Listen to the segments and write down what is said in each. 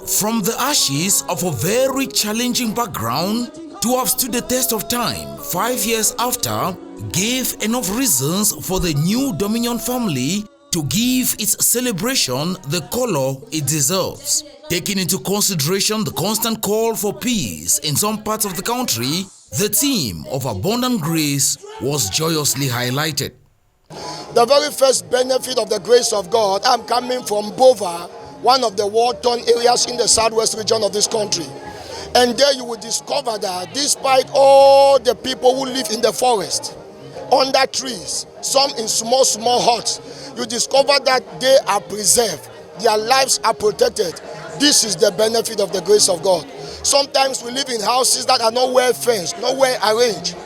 from the ashes of a very challenging background to have stood the test of time 5 years after gave enough reasons for the New Dominion family to give its celebration the color it deserves. Taking into consideration the constant call for peace in some parts of the country, the theme of abundant grace was joyously highlighted. The very first benefit of the grace of God, I'm coming from Bova, one of the war-torn areas in the southwest region of this country. And there you will discover that despite all the people who live in the forest, under trees, some in small huts, you discover that they are preserved, their lives are protected. This is the benefit of the grace of God. Sometimes we live in houses that are not well fenced, not well arranged.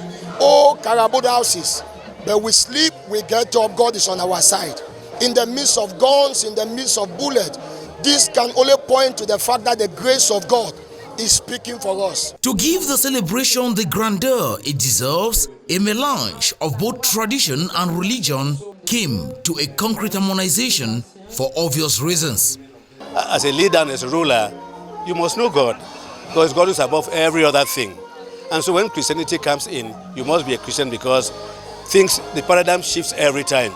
Oh, Karaboda houses. But we sleep, we get up, God is on our side. In the midst of guns, in the midst of bullets, this can only point to the fact that the grace of God is speaking for us. To give the celebration the grandeur it deserves, a melange of both tradition and religion came to a concrete harmonization for obvious reasons. As a leader and as a ruler, you must know God, because God is above every other thing. And so when Christianity comes in, you must be a Christian because the paradigm shifts every time.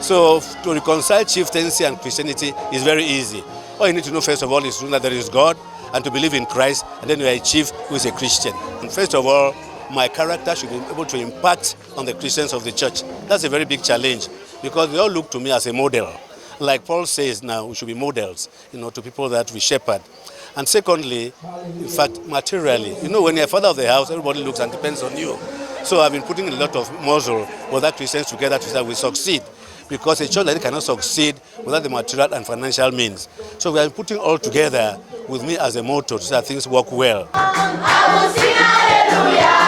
So to reconcile chieftaincy and Christianity is very easy. All you need to know first of all is that there is God and to believe in Christ, and then you are a chief who is a Christian. And first of all, my character should be able to impact on the Christians of the church. That's a very big challenge because they all look to me as a model. Like Paul says now, we should be models, to people that we shepherd. And secondly, in fact, materially, when you're father of the house, everybody looks and depends on you. So I've been putting a lot of muscle with that Christians together so that we succeed. Because a church like that cannot succeed without the material and financial means. So we are putting all together with me as a motto so that things work well. I will sing hallelujah.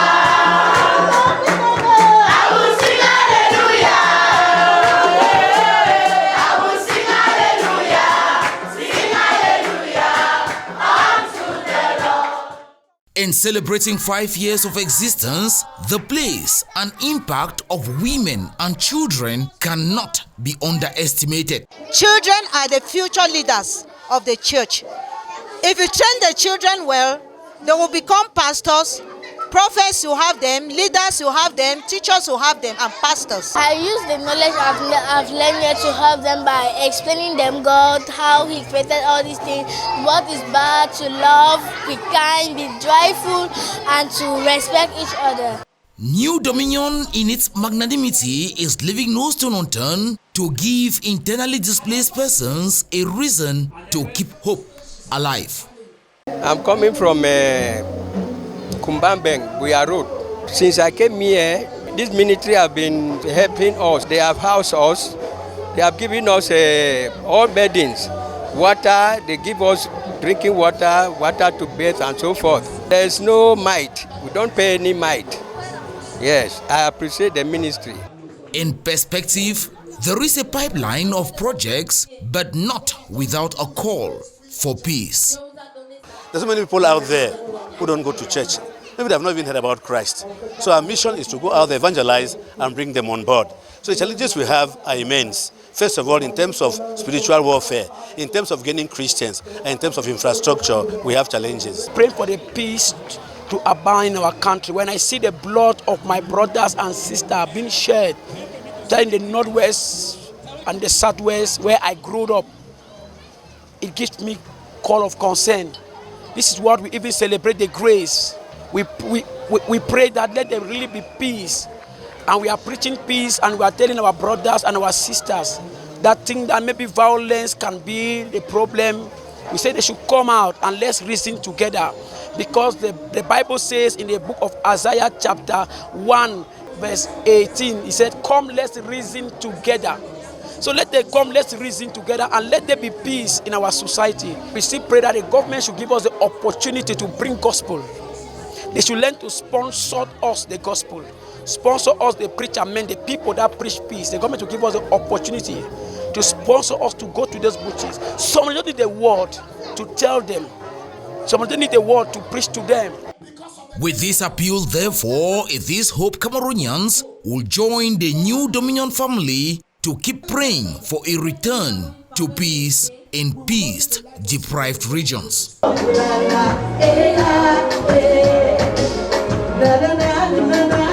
In celebrating 5 years of existence, the place and impact of women and children cannot be underestimated. Children are the future leaders of the church. If you train the children well, they will become pastors. Prophets will have them, leaders will have them, teachers will have them, and pastors. I use the knowledge I've learned here to help them by explaining them God, how He created all these things, what is bad, to love, be kind, be joyful, and to respect each other. New Dominion in its magnanimity is leaving no stone unturned to give internally displaced persons a reason to keep hope alive. I'm coming from Kumbambeng, Buya Road. Since I came here, this ministry have been helping us. They have housed us. They have given us all beddings, water. They give us drinking water, water to bathe, and so forth. There's no mite. We don't pay any mite. Yes, I appreciate the ministry. In perspective, there is a pipeline of projects, but not without a call for peace. There's so many people out there who don't go to church. Maybe they have not even heard about Christ. So our mission is to go out there, evangelize, and bring them on board. So the challenges we have are immense. First of all, in terms of spiritual warfare, in terms of gaining Christians, and in terms of infrastructure, we have challenges. Pray for the peace to abound in our country. When I see the blood of my brothers and sisters being shed, there in the northwest and the southwest where I grew up, it gives me call of concern. This is what we even celebrate the grace. We pray that let there really be peace. And we are preaching peace, and we are telling our brothers and our sisters that thing that maybe violence can be the problem. We say they should come out and let's reason together. Because the Bible says in the book of Isaiah chapter 1 verse 18, it said, come, let's reason together. So let them come, let's reason together, and let there be peace in our society. We still pray that the government should give us the opportunity to bring gospel. They should learn to sponsor us the gospel. Sponsor us the preacher men, the people that preach peace. The government should give us the opportunity to sponsor us to go to those bushs. Somebody don't need the word to tell them. Somebody don't need the word to preach to them. With this appeal, therefore, these Hope Cameroonians will join the New Dominion family to keep praying for a return to peace in peace-deprived regions. La la la la la la la la la la